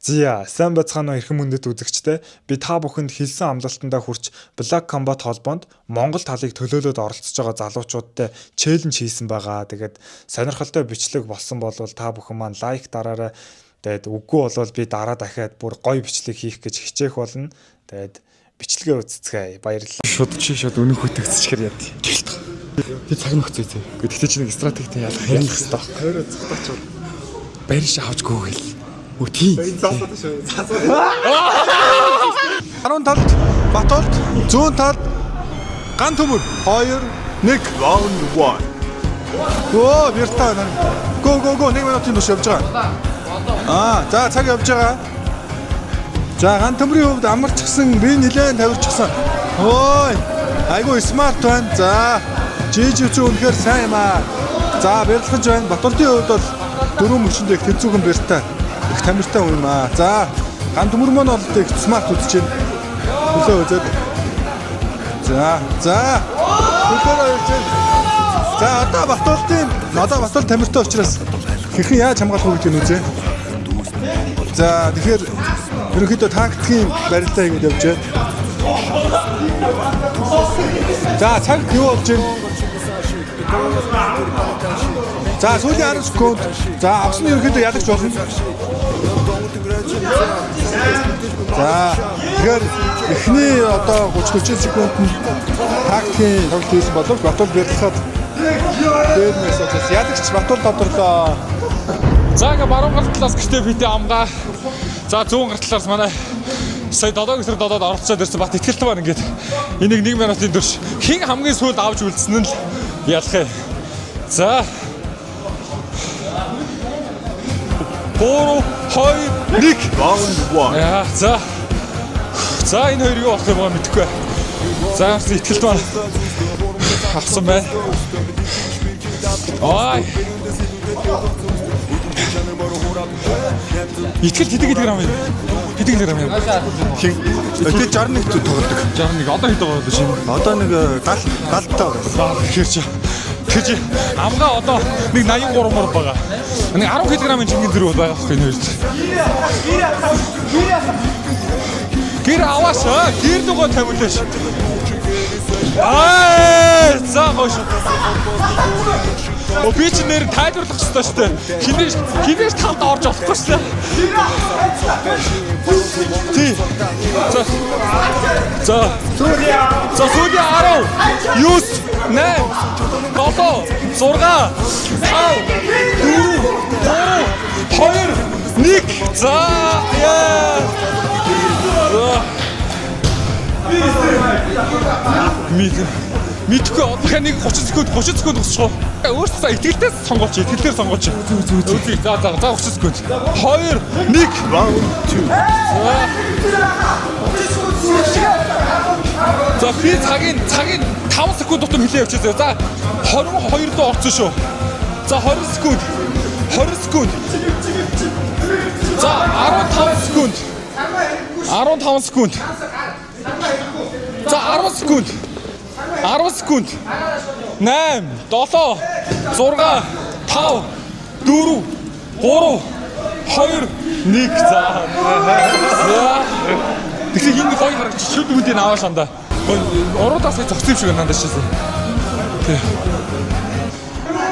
Зя, сайн байцгаана уу эрхэм мөндөд үзэгчтэй. Би та бүхэнд хэлсэн амлалтандаа хүрч Black Combat холбоонд Монгол талыг төлөөлөд оролцож байгаа залуучуудтай челленж хийсэн байгаа. Тэгээд сонирхолтой бичлэг болсон бол та бүхэн маань лайк дараарай. Тэгээд үгүй болвол би дараа дахиад бүр гоё бичлэг хийх гэж хичээх болно. Тэгээд бичлэгээ үзцгээе. Баярлалаа. Шууд үнэн хөтөгцчихэр яа. Гэлт. Би цаг нөхцөө зөө. Гэхдээ чи нэг стратегтэй ялах ярих хэрэгтэй. Хойроо цогтооч. Барьж авчгүй гэл. Үгүй. 10 талд Батуулт, зүүн талд Ган төмөр 2 1 round 1. Оо, биртаа. Го 1 минутын турш явж байгаа. За цаг явж байгаа. За Ган төмрийн хувьд амарчсан, би нилээн тавирчсан. Ой, айгу смарт байна. За, жижиг үнэхээр сайн юм аа. За, бярлахж байна. Батуултын хувьд бол 4 мөчөндөө их тэнцүүхэн биртаа. Их тамиртай юм аа. За, Ган төмөр маань бол их смарт үзэж байна. Хүлээ үзээд. За. Хүлээ үзээд. За, одоо Батуулт тамиртай учраас хэрхэн яаж хамгаалах вэ гэдэг нь үзье. За, тэгэхээр ерөнхийдөө тактикийн барилдаа ингэж явж байна. За, цаг юу болж байна? За, сүүлийн 10 секунд. За, авсан ерөнхийдөө ялагч болно. За, тэгэхээр эхний одоо 30-40 секундэд тактикийн тоглолт хийсэн боловч Батуулт бярлахад дээрнээс учраас ялагч Батуулт тодорлоо. За, ингээ баруун гар талаас гэртээ битээ амгаа. За, зүүн гар талаас манай сая додоод оролцоод ирсэн бат итгэлтэй байна ингээд. Энийг 1 минутын турш хин хамгийн сүүлд авч үлдсэн нь л ялах. За. 4 2 1 round 1. Яа, за. За, энэ хоёр юу болох юм мэдэхгүй. За, итгэлтэй байна. Авсан байна. Ой. Итгэл хэдэг грамм юм. Хэдэг грамм юм. Хин өдөө 61 тоглодог. 61. Одоо хэд байгаа вэ шинэ? Одоо нэг 70 таа. Тэгэхээр чи амгаа одоо нэг 83 мөр байгаа. Нэг 10 кг-ын чингэн зэрэг байгаа байхгүй энэ хоёрт. Гэр авааш. Гэр дугаа тавиулааш. За гош. Би ч нэр тайлбарлах хэрэгтэй шүү дээ. Хинээс талд орж олохгүй шүү дээ. Тий. За. Сүүлийн 10, 9, 8, 7, 6, 5, 4, 3, 2, 1. За. Яа. Мэдгүй одоо нэг 30 секунд тусчихоо. Өөрөөсөө итгэлтэй сонгооч, итгэлээр сонгооч. Үзье. За 30 секунд. 2 1 round 2. За би цагийн 5 секунд дотор хэлээ явчихъя. За 22 доо орсон шүү. За 20 секунд. За 15 секунд. 15 секунд. За 10 секунд. 10 секунд. 8 7 6 5 4 3 2 1. За. Тэгэхээр энэ гоё харагч шүд үндийн авааш андаа. Уруудаас зогсон юм шиг надад шээсэн.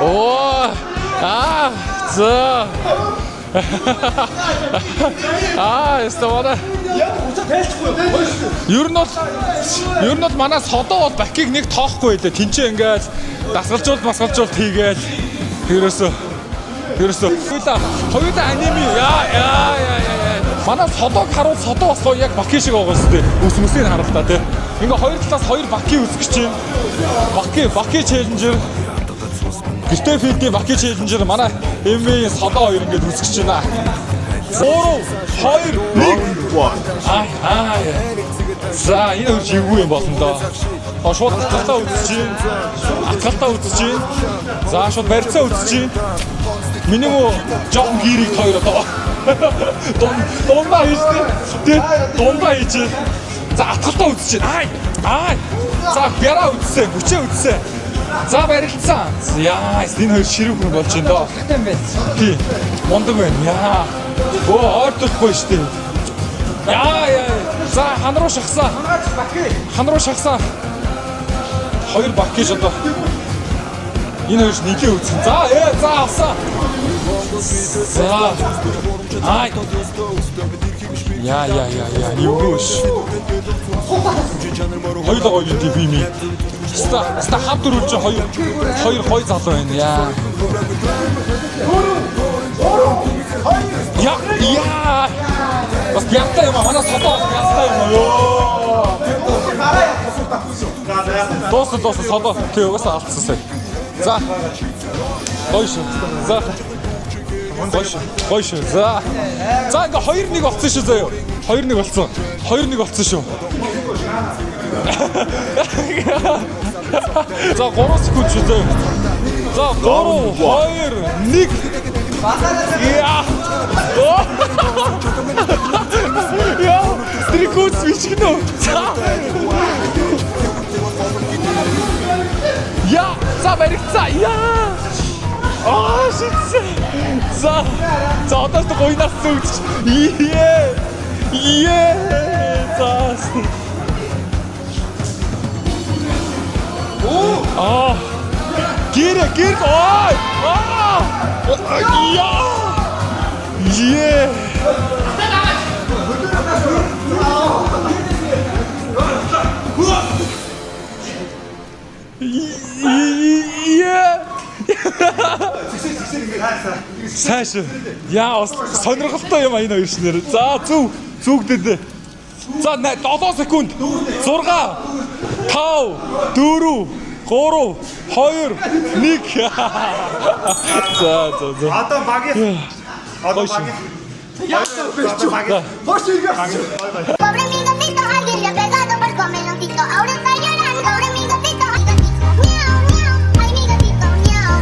Оо. За. Эстовада. Ер нь бол манай содоо бол бакиг нэг тоохгүй байлаа. Тинчээ ингээд дасгалжуулт хийгээл. Ерөөсөө. Хоёулаа аними яа. Манай содоог харуул содоо бас яг баки шиг байгаа юм зү. Үсмэсийг харалтаа тий. Ингээ хоёр талаас хоёр баки үзэж чинь. Баки челленжер. Гэртээ филдийн баки челленжер манай МВ-ийн содоо хоёр ингээд үзэж байна. 3 2 1. За, энэ хөрч юу юм болно доо. Шууд атгалтаа үзэж чинь. За, шууд барьцаа үзэж чинь. Миний муу жоохон гэрийг хоёр одоо. Дундаа хийж. За, атгалтаа үзэж чинь. За, бяраа үзсэн, хүчээ үзсэн. За, барилцсан. Яа, энэ хоёр ширүүхэн болж байна доо. Тий. Мундаг байна. Яа. Ойртохгүй шүү дээ. Яа. За хан руу шахсан. Хоёр бак гэж одоо. Энэ хоёрч нэгээ үүсгэн. За авсан. За. Ай. Яа. Юуш. Хоёулаа гоё юм би. Ста хав дөрвөлж хоёр гой залуу байна. Яа. Бас бягтай юм аа. Манай содоо бягтай юм аа. Ёо. Доос содоо. Тэ угаасаа алдсан сая. За. Гойш. За. Гойш. За ингээ 2-1 болсон шүү заяа. 2-1 болсон шүү. За 3 секунд шүү заяа. За 3 2 1 Яа. Трикут свичгнөө. Яа, за баригцаа. Яа. Shit. За одоо ч гойнаас зүгч. За. Гэр. Ой. Сайш. Яа, сонирхолтой юм энэ хоёр шинээр. За зүгдэд. За 7 секунд. 6 5 4 3 2 1. За. Одоо багийн. Hoş geldin. Pobre mi gatito, alguien le ha pegado por comer un tico. Ahora está llorando. Pobre mi gatito, miau. Ay, mi gatito, miau.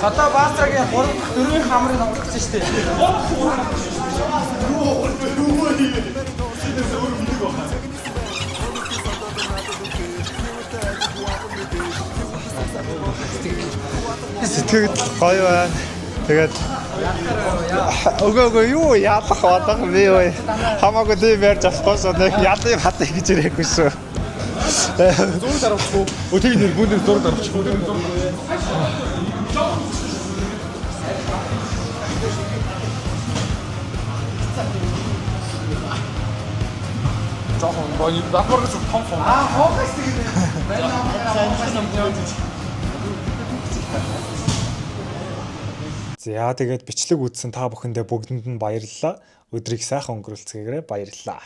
Одоо баастрагийн 3-4 хамрыг авчихсан шүү дээ. Сэтгэл гоё байна. Тэгээд өгөө юу яалах бодох би вэ? Хамаагүй тийм ярьж болохгүй нэг ялын хатыг гэж ярихгүй шүү. Зураг дараачих уу? Өтөг нэр бүндэр зураг дараачих уу? Жохон боёо дагваргаж том. Хоогоос тэгээд За тэгээд бичлэг үзсэн та бүхэндээ бүгдэнд нь баярлалаа. Өдрийг сайхан өнгөрүүлцгээгээрэй. Баярлалаа.